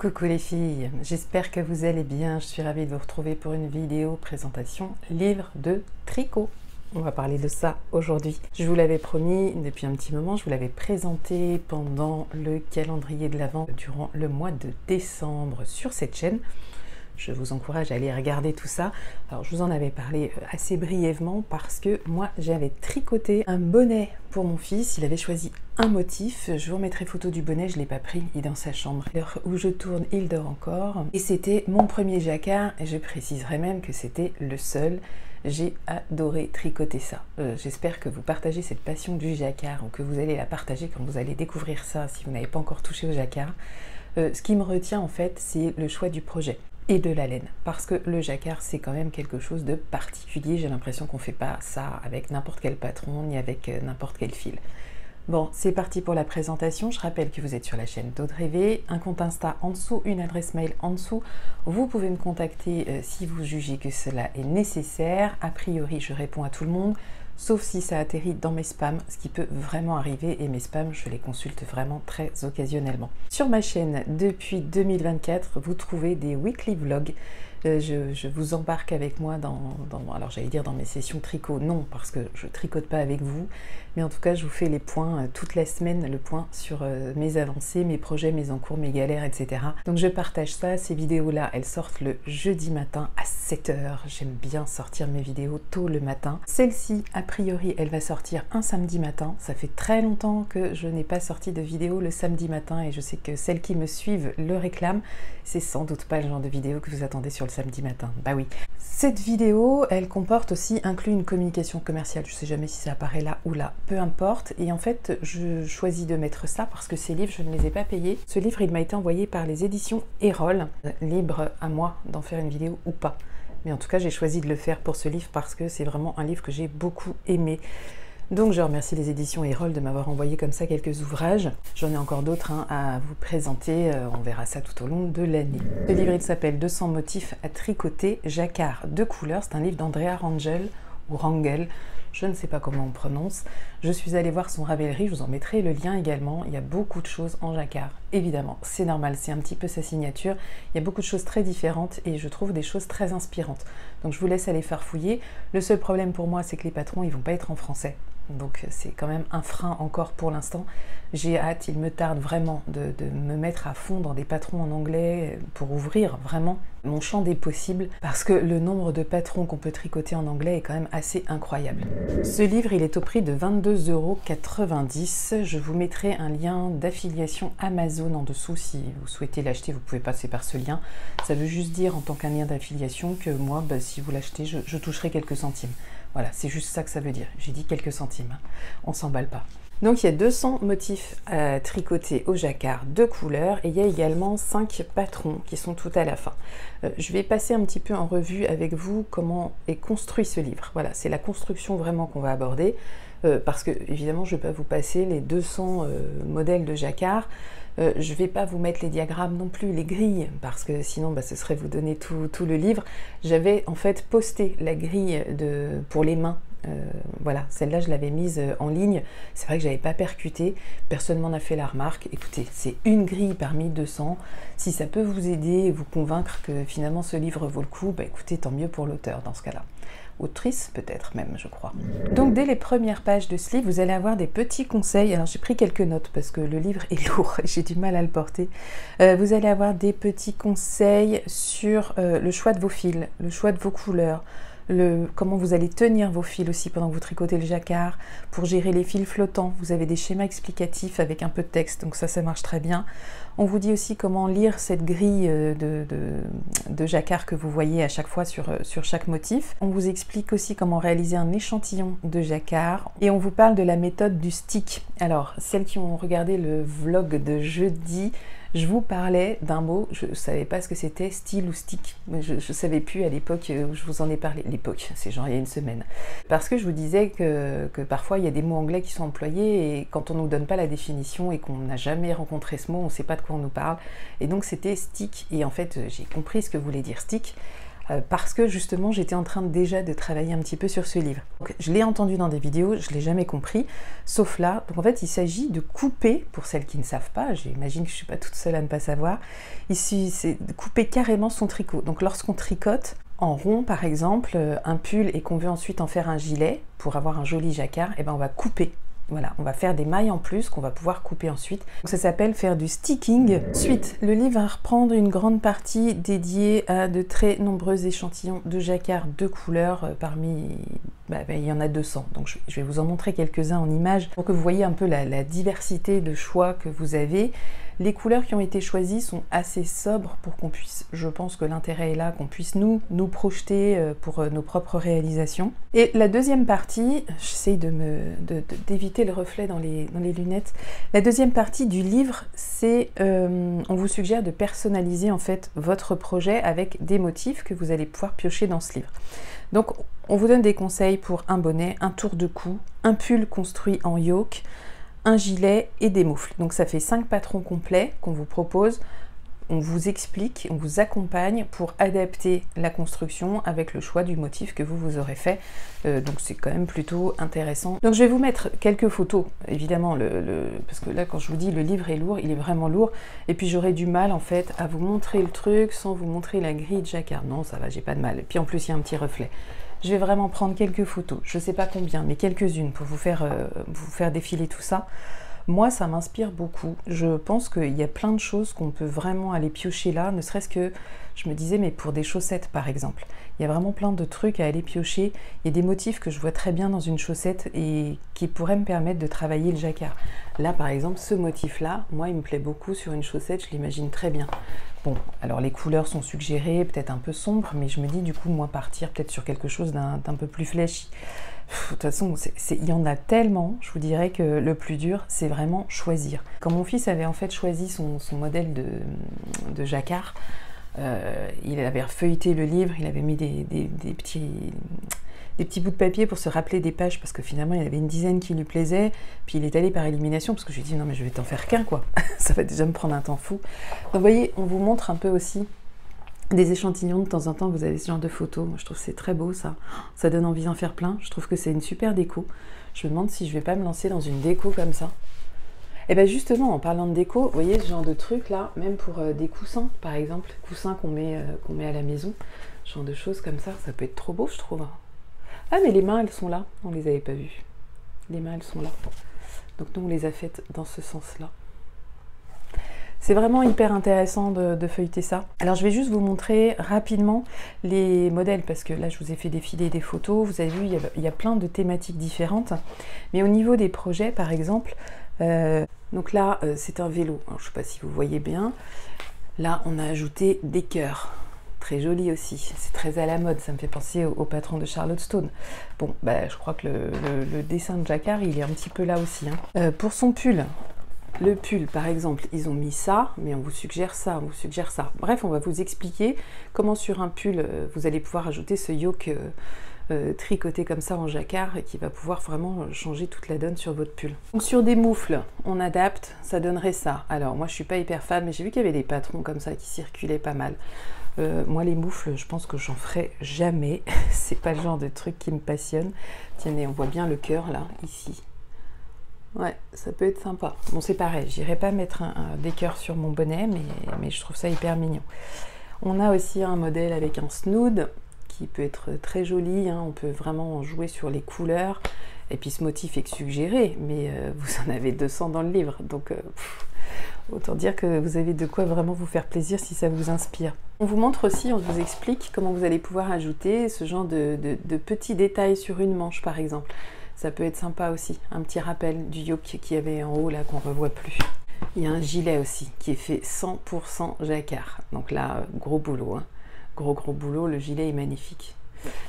Coucou les filles, j'espère que vous allez bien. Je suis ravie de vous retrouver pour une vidéo présentation livre de tricot. On va parler de ça aujourd'hui. Je vous l'avais promis depuis un petit moment, je vous l'avais présenté pendant le calendrier de l'Avent durant le mois de décembre sur cette chaîne. Je vous encourage à aller regarder tout ça. Alors je vous en avais parlé assez brièvement parce que moi j'avais tricoté un bonnet pour mon fils. Il avait choisi un motif. Je vous remettrai photo du bonnet, je ne l'ai pas pris, il est dans sa chambre. À l'heure où je tourne, il dort encore. Et c'était mon premier jacquard et je préciserai même que c'était le seul. J'ai adoré tricoter ça. J'espère que vous partagez cette passion du jacquard ou que vous allez la partager quand vous allez découvrir ça si vous n'avez pas encore touché au jacquard. Ce qui me retient en fait, c'est le choix du projet et de la laine, parce que le jacquard c'est quand même quelque chose de particulier. J'ai l'impression qu'on ne fait pas ça avec n'importe quel patron ni avec n'importe quel fil. Bon, c'est parti pour la présentation. Je rappelle que vous êtes sur la chaîne d'Audrey V, un compte Insta en dessous, une adresse mail en dessous. Vous pouvez me contacter si vous jugez que cela est nécessaire. A priori, je réponds à tout le monde, sauf si ça atterrit dans mes spams, ce qui peut vraiment arriver, et mes spams, je les consulte vraiment très occasionnellement. Sur ma chaîne, depuis 2024, vous trouvez des weekly vlogs. Je vous embarque avec moi alors j'allais dire dans mes sessions tricot, non, parce que je tricote pas avec vous, mais en tout cas je vous fais les points toute la semaine, le point sur mes avancées, mes projets, mes encours, mes galères, etc. Donc je partage ça. Ces vidéos-là, elles sortent le jeudi matin à 7 h. J'aime bien sortir mes vidéos tôt le matin. Celle-ci, a priori, elle va sortir un samedi matin. Ça fait très longtemps que je n'ai pas sorti de vidéo le samedi matin et je sais que celles qui me suivent le réclament. C'est sans doute pas le genre de vidéo que vous attendez sur le samedi matin. Bah oui. Cette vidéo, elle comporte aussi inclus une communication commerciale. Je sais jamais si ça apparaît là ou là, peu importe. Et en fait, je choisis de mettre ça parce que ces livres, je ne les ai pas payés. Ce livre, il m'a été envoyé par les éditions Erol. Libre à moi d'en faire une vidéo ou pas. Mais en tout cas, j'ai choisi de le faire pour ce livre parce que c'est vraiment un livre que j'ai beaucoup aimé. Donc je remercie les éditions Erol de m'avoir envoyé comme ça quelques ouvrages. J'en ai encore d'autres à vous présenter, on verra ça tout au long de l'année. Ce livre, il s'appelle 200 motifs à tricoter, jacquard de couleur. C'est un livre d'Andrea Rangel, ou Rangel, je ne sais pas comment on prononce. Je suis allée voir son Ravelry, je vous en mettrai le lien également. Il y a beaucoup de choses en jacquard, évidemment, c'est normal, c'est un petit peu sa signature. Il y a beaucoup de choses très différentes et je trouve des choses très inspirantes. Donc je vous laisse aller farfouiller. Le seul problème pour moi, c'est que les patrons, ils vont pas être en français. Donc c'est quand même un frein encore pour l'instant. J'ai hâte, il me tarde vraiment de me mettre à fond dans des patrons en anglais pour ouvrir vraiment mon champ des possibles, parce que le nombre de patrons qu'on peut tricoter en anglais est quand même assez incroyable. Ce livre, il est au prix de 22,90 €. Je vous mettrai un lien d'affiliation Amazon en dessous si vous souhaitez l'acheter. Vous pouvez passer par ce lien. Ça veut juste dire en tant qu'un lien d'affiliation que moi, si vous l'achetez, je toucherai quelques centimes. Voilà, c'est juste ça que ça veut dire. J'ai dit quelques centimes, hein. On s'emballe pas. Donc il y a 200 motifs à tricoter au jacquard de couleur et il y a également 5 patrons qui sont tout à la fin. Je vais passer un petit peu en revue avec vous comment est construit ce livre. Voilà, c'est la construction vraiment qu'on va aborder parce que évidemment je ne vais pas vous passer les 200 modèles de jacquard. Je ne vais pas vous mettre les diagrammes non plus, les grilles, parce que sinon ce serait vous donner tout le livre. J'avais en fait posté la grille pour les mains. Voilà, celle-là je l'avais mise en ligne. C'est vrai que j'avais pas percuté, personne m'en a fait la remarque. Écoutez, c'est une grille parmi 200. Si ça peut vous aider et vous convaincre que finalement ce livre vaut le coup, bah écoutez, tant mieux pour l'auteur dans ce cas-là. Autrice peut-être même, je crois. Donc dès les premières pages de ce livre, vous allez avoir des petits conseils. Alors j'ai pris quelques notes parce que le livre est lourd et j'ai du mal à le porter. Vous allez avoir des petits conseils sur le choix de vos fils, le choix de vos couleurs, comment vous allez tenir vos fils aussi pendant que vous tricotez le jacquard, pour gérer les fils flottants. Vous avez des schémas explicatifs avec un peu de texte, donc ça marche très bien. On vous dit aussi comment lire cette grille de jacquard que vous voyez à chaque fois sur chaque motif. On vous explique aussi comment réaliser un échantillon de jacquard et on vous parle de la méthode du stick. Alors, celles qui ont regardé le vlog de jeudi, je vous parlais d'un mot, je ne savais pas ce que c'était, style ou stick. Je ne savais plus à l'époque où je vous en ai parlé. L'époque, c'est genre il y a une semaine. Parce que je vous disais que parfois il y a des mots anglais qui sont employés et quand on ne nous donne pas la définition et qu'on n'a jamais rencontré ce mot, on ne sait pas de quoi on nous parle. Et donc c'était stick. Et en fait, j'ai compris ce que voulait dire stick. parce que justement j'étais en train déjà de travailler un petit peu sur ce livre. Donc, je l'ai entendu dans des vidéos, je ne l'ai jamais compris, sauf là. Donc en fait il s'agit de couper, pour celles qui ne savent pas, j'imagine que je ne suis pas toute seule à ne pas savoir, ici c'est de couper carrément son tricot. Donc lorsqu'on tricote en rond par exemple un pull et qu'on veut ensuite en faire un gilet pour avoir un joli jacquard, et ben on va couper. Voilà, on va faire des mailles en plus qu'on va pouvoir couper ensuite. Donc ça s'appelle faire du sticking. Ensuite, le livre va reprendre une grande partie dédiée à de très nombreux échantillons de jacquard de couleurs. Parmi, il y en a 200. Donc je vais vous en montrer quelques-uns en images pour que vous voyez un peu la diversité de choix que vous avez. Les couleurs qui ont été choisies sont assez sobres pour qu'on puisse, je pense que l'intérêt est là, qu'on puisse nous projeter pour nos propres réalisations. Et la deuxième partie, j'essaye d'éviter le reflet dans les lunettes, la deuxième partie du livre, c'est, on vous suggère de personnaliser en fait votre projet avec des motifs que vous allez pouvoir piocher dans ce livre. Donc on vous donne des conseils pour un bonnet, un tour de cou, un pull construit en yoke, un gilet et des moufles. Donc ça fait 5 patrons complets qu'on vous propose. On vous explique, on vous accompagne pour adapter la construction avec le choix du motif que vous aurez fait. Donc c'est quand même plutôt intéressant. Donc je vais vous mettre quelques photos, évidemment, parce que là quand je vous dis le livre est lourd, il est vraiment lourd. Et puis j'aurais du mal en fait à vous montrer le truc sans vous montrer la grille de jacquard. Non, ça va, j'ai pas de mal. Et puis en plus il y a un petit reflet. Je vais vraiment prendre quelques photos, je ne sais pas combien, mais quelques-unes pour vous faire défiler tout ça. Moi, ça m'inspire beaucoup. Je pense qu'il y a plein de choses qu'on peut vraiment aller piocher là, ne serait-ce que, je me disais, mais pour des chaussettes par exemple. Il y a vraiment plein de trucs à aller piocher. Il y a des motifs que je vois très bien dans une chaussette et qui pourraient me permettre de travailler le jacquard. Là, par exemple, ce motif-là, moi, il me plaît beaucoup sur une chaussette, je l'imagine très bien. Bon, alors les couleurs sont suggérées, peut-être un peu sombres, mais je me dis du coup, moi, partir peut-être sur quelque chose d'un peu plus flashy. De toute façon, il y en a tellement, je vous dirais que le plus dur, c'est vraiment choisir. Quand mon fils avait en fait choisi son modèle de jacquard, il avait feuilleté le livre, il avait mis des petits bouts de papier pour se rappeler des pages, parce que finalement il y avait une dizaine qui lui plaisaient, puis il est allé par élimination, parce que je lui ai dit non mais je vais t'en faire qu'un quoi, ça va déjà me prendre un temps fou. Donc vous voyez, on vous montre un peu aussi des échantillons, de temps en temps vous avez ce genre de photos. Moi je trouve que c'est très beau ça donne envie d'en faire plein, je trouve que c'est une super déco. Je me demande si je vais pas me lancer dans une déco comme ça. Et bien justement, en parlant de déco, vous voyez ce genre de truc là, même pour des coussins par exemple, coussins qu'on met à la maison, ce genre de choses comme ça peut être trop beau je trouve. Ah mais les mains elles sont là, on les avait pas vues. Les mains elles sont là. Donc nous on les a faites dans ce sens là. C'est vraiment hyper intéressant de feuilleter ça. Alors je vais juste vous montrer rapidement les modèles, parce que là je vous ai fait défiler des photos, vous avez vu il y a plein de thématiques différentes. Mais au niveau des projets par exemple, donc là c'est un vélo, alors, je ne sais pas si vous voyez bien, là on a ajouté des cœurs. Très joli aussi, c'est très à la mode, ça me fait penser au patron de Charlotte Stone. Bon, bah, je crois que le dessin de jacquard il est un petit peu là aussi. Hein. Pour son pull, le pull par exemple, ils ont mis ça, mais on vous suggère ça, on vous suggère ça. Bref, on va vous expliquer comment sur un pull, vous allez pouvoir ajouter ce yoke tricoté comme ça en jacquard et qui va pouvoir vraiment changer toute la donne sur votre pull. Donc sur des moufles, on adapte, ça donnerait ça. Alors moi je suis pas hyper fan, mais j'ai vu qu'il y avait des patrons comme ça qui circulaient pas mal. Moi les moufles, je pense que j'en ferai jamais. C'est pas le genre de truc qui me passionne. Tenez, on voit bien le cœur là, ici. Ouais, ça peut être sympa. Bon, c'est pareil, j'irai pas mettre des cœurs sur mon bonnet, mais je trouve ça hyper mignon. On a aussi un modèle avec un snood qui peut être très joli, hein. On peut vraiment jouer sur les couleurs. Et puis ce motif est suggéré, mais vous en avez 200 dans le livre, donc autant dire que vous avez de quoi vraiment vous faire plaisir si ça vous inspire. On vous montre aussi, on vous explique comment vous allez pouvoir ajouter ce genre de petits détails sur une manche par exemple. Ça peut être sympa aussi, un petit rappel du yoke qu'il y avait en haut là qu'on ne revoit plus. Il y a un gilet aussi qui est fait 100% jacquard, donc là gros boulot, hein. Gros boulot, le gilet est magnifique.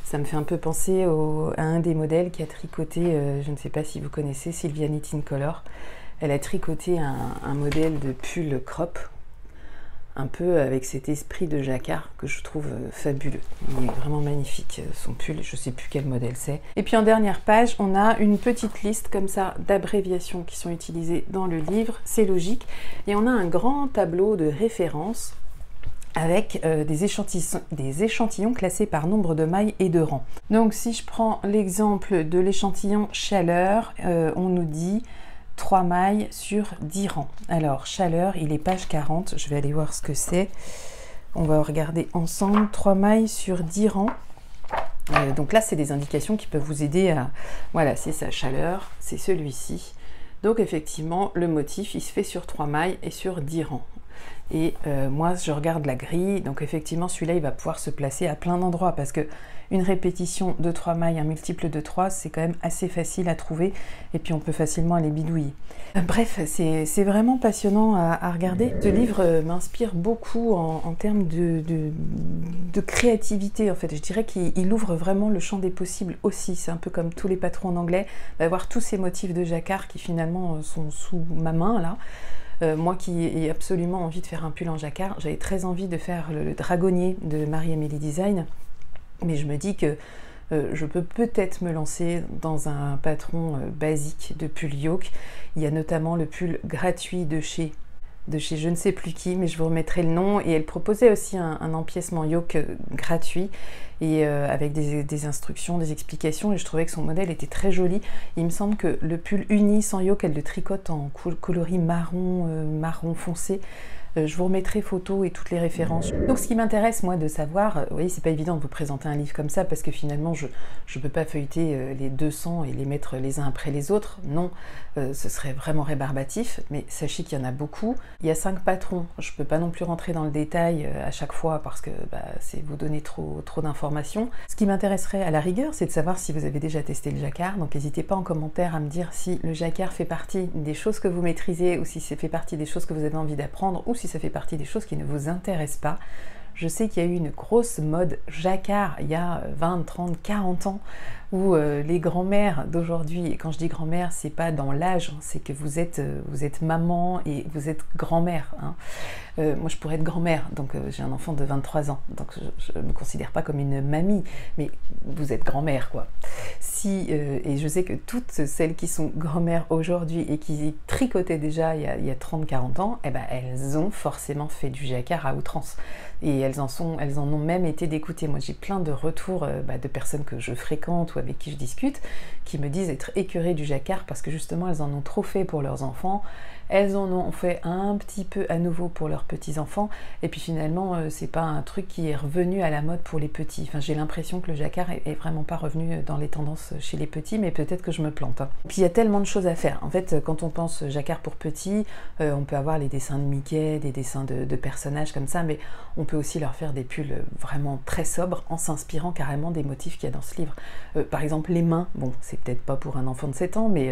Ça me fait un peu penser à un des modèles qui a tricoté, je ne sais pas si vous connaissez, Sylvia Knit in Color. Elle a tricoté un modèle de pull crop, un peu avec cet esprit de jacquard que je trouve fabuleux. Il est vraiment magnifique, son pull, je ne sais plus quel modèle c'est. Et puis en dernière page, on a une petite liste comme ça d'abréviations qui sont utilisées dans le livre, c'est logique. Et on a un grand tableau de références avec des échantillons classés par nombre de mailles et de rangs. Donc si je prends l'exemple de l'échantillon chaleur, on nous dit 3 mailles sur 10 rangs. Alors chaleur, il est page 40, je vais aller voir ce que c'est. On va regarder ensemble 3 mailles sur 10 rangs. Donc là, c'est des indications qui peuvent vous aider à... Voilà, c'est sa chaleur, c'est celui-ci. Donc effectivement, le motif, il se fait sur 3 mailles et sur 10 rangs. Et moi, je regarde la grille, donc effectivement, celui-là, il va pouvoir se placer à plein d'endroits parce que une répétition de 3 mailles, un multiple de 3, c'est quand même assez facile à trouver et puis on peut facilement aller bidouiller. Bref, c'est vraiment passionnant à regarder. Ce livre m'inspire beaucoup en termes de créativité, en fait. Je dirais qu'il ouvre vraiment le champ des possibles aussi. C'est un peu comme tous les patrons en anglais, d'avoir tous ces motifs de jacquard qui finalement sont sous ma main, là. Moi qui ai absolument envie de faire un pull en jacquard, j'avais très envie de faire le dragonnier de Marie-Amélie Design, mais je me dis que je peux peut-être me lancer dans un patron basique de pull yoke. Il y a notamment le pull gratuit de chez je ne sais plus qui, mais je vous remettrai le nom, et elle proposait aussi un empiècement yoke gratuit, et avec des instructions, des explications, et je trouvais que son modèle était très joli. Il me semble que le pull uni sans yoke, elle le tricote en coloris marron, marron foncé. Je vous remettrai photos et toutes les références. Donc ce qui m'intéresse moi de savoir, vous voyez, c'est pas évident de vous présenter un livre comme ça parce que finalement je peux pas feuilleter les 200 et les mettre les uns après les autres, non, ce serait vraiment rébarbatif, mais sachez qu'il y en a beaucoup. Il y a 5 patrons, je peux pas non plus rentrer dans le détail à chaque fois parce que c'est vous donner trop d'informations. Ce qui m'intéresserait à la rigueur, c'est de savoir si vous avez déjà testé le jacquard, donc n'hésitez pas en commentaire à me dire si le jacquard fait partie des choses que vous maîtrisez ou si ça fait partie des choses que vous avez envie d'apprendre ou si ça fait partie des choses qui ne vous intéressent pas. Je sais qu'il y a eu une grosse mode jacquard il y a 20, 30, 40 ans où les grands-mères d'aujourd'hui, et quand je dis grand-mère, c'est pas dans l'âge, c'est que vous êtes maman et vous êtes grand-mère. Hein. Moi je pourrais être grand-mère, donc j'ai un enfant de 23 ans, donc je ne me considère pas comme une mamie, mais vous êtes grand-mère quoi. Et je sais que toutes celles qui sont grand-mères aujourd'hui et qui tricotaient déjà il y a 30-40 ans, eh ben, elles ont forcément fait du jacquard à outrance. Et elles en ont même été dégoûtées. Moi j'ai plein de retours de personnes que je fréquente ou avec qui je discute qui me disent être écœurées du jacquard parce que justement elles en ont trop fait pour leurs enfants, elles en ont fait un petit peu à nouveau pour leurs petits-enfants, et puis finalement c'est pas un truc qui est revenu à la mode pour les petits. Enfin, j'ai l'impression que le jacquard est vraiment pas revenu dans les tendances chez les petits, mais peut-être que je me plante. Hein. Puis il y a tellement de choses à faire. En fait, quand on pense jacquard pour petits, on peut avoir les dessins de Mickey, des dessins de personnages comme ça, mais on peut aussi leur faire des pulls vraiment très sobres en s'inspirant carrément des motifs qu'il y a dans ce livre. Par exemple, les mains, bon, c'est peut-être pas pour un enfant de 7 ans, mais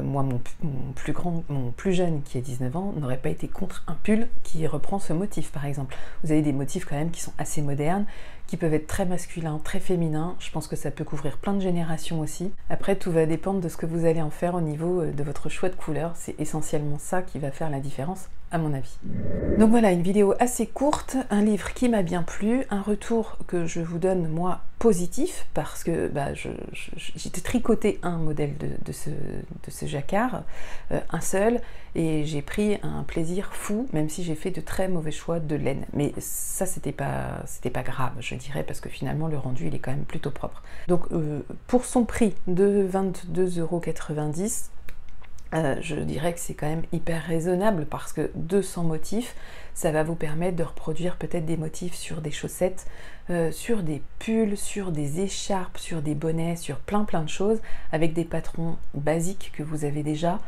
moi, mon plus jeune, qui a 19 ans, n'aurait pas été contre un pull qui reprend ce motif, par exemple. Vous avez des motifs quand même qui sont assez modernes, qui peuvent être très masculins, très féminins. Je pense que ça peut couvrir plein de générations aussi. Après, tout va dépendre de ce que vous allez en faire au niveau de votre choix de couleur. C'est essentiellement ça qui va faire la différence, à mon avis. Donc voilà, une vidéo assez courte, un livre qui m'a bien plu, un retour que je vous donne, moi, positif, parce que j'ai tricoté un modèle de ce jacquard, un seul, et j'ai pris un plaisir fou, même si j'ai fait de très mauvais choix de laine. Mais ça, c'était pas grave, je dirais, parce que finalement, le rendu, il est quand même plutôt propre. Donc, pour son prix de 22,90 €, je dirais que c'est quand même hyper raisonnable parce que 200 motifs, ça va vous permettre de reproduire peut-être des motifs sur des chaussettes, sur des pulls, sur des écharpes, sur des bonnets, sur plein de choses, avec des patrons basiques que vous avez déjà.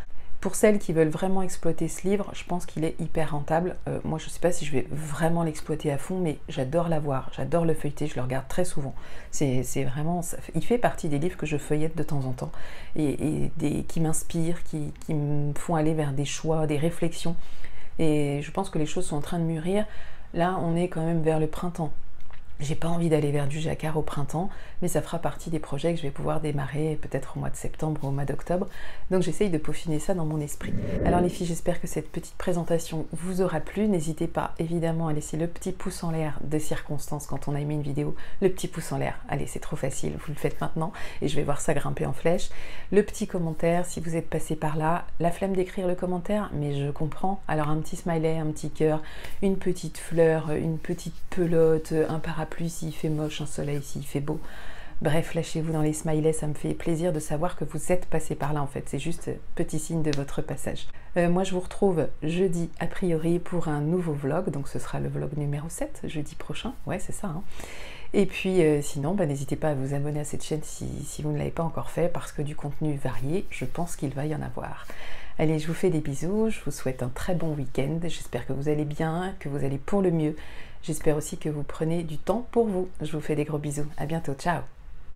Pour celles qui veulent vraiment exploiter ce livre, je pense qu'il est hyper rentable. Moi, je ne sais pas si je vais vraiment l'exploiter à fond, mais j'adore l'avoir, j'adore le feuilleter, je le regarde très souvent. C'est vraiment, il fait partie des livres que je feuillette de temps en temps et qui m'inspirent, qui me font aller vers des choix, des réflexions. Et je pense que les choses sont en train de mûrir. Là, on est quand même vers le printemps. J'ai pas envie d'aller vers du jacquard au printemps, mais ça fera partie des projets que je vais pouvoir démarrer peut-être au mois de septembre ou au mois d'octobre. Donc j'essaye de peaufiner ça dans mon esprit. Alors les filles, j'espère que cette petite présentation vous aura plu. N'hésitez pas évidemment à laisser le petit pouce en l'air de circonstance quand on a aimé une vidéo. Le petit pouce en l'air, allez, c'est trop facile, vous le faites maintenant et je vais voir ça grimper en flèche. Le petit commentaire, si vous êtes passé par là, la flemme d'écrire le commentaire, mais je comprends. Alors un petit smiley, un petit cœur, une petite fleur, une petite pelote, un parapluie s'il fait moche, un soleil s'il fait beau. Bref, lâchez-vous dans les smileys, ça me fait plaisir de savoir que vous êtes passé par là en fait. C'est juste petit signe de votre passage. Moi je vous retrouve jeudi a priori pour un nouveau vlog, donc ce sera le vlog numéro 7, jeudi prochain. Ouais, c'est ça, hein. Et puis sinon, n'hésitez pas à vous abonner à cette chaîne si vous ne l'avez pas encore fait, parce que du contenu varié, je pense qu'il va y en avoir. Allez, je vous fais des bisous, je vous souhaite un très bon week-end, j'espère que vous allez bien, que vous allez pour le mieux. J'espère aussi que vous prenez du temps pour vous. Je vous fais des gros bisous, à bientôt, ciao!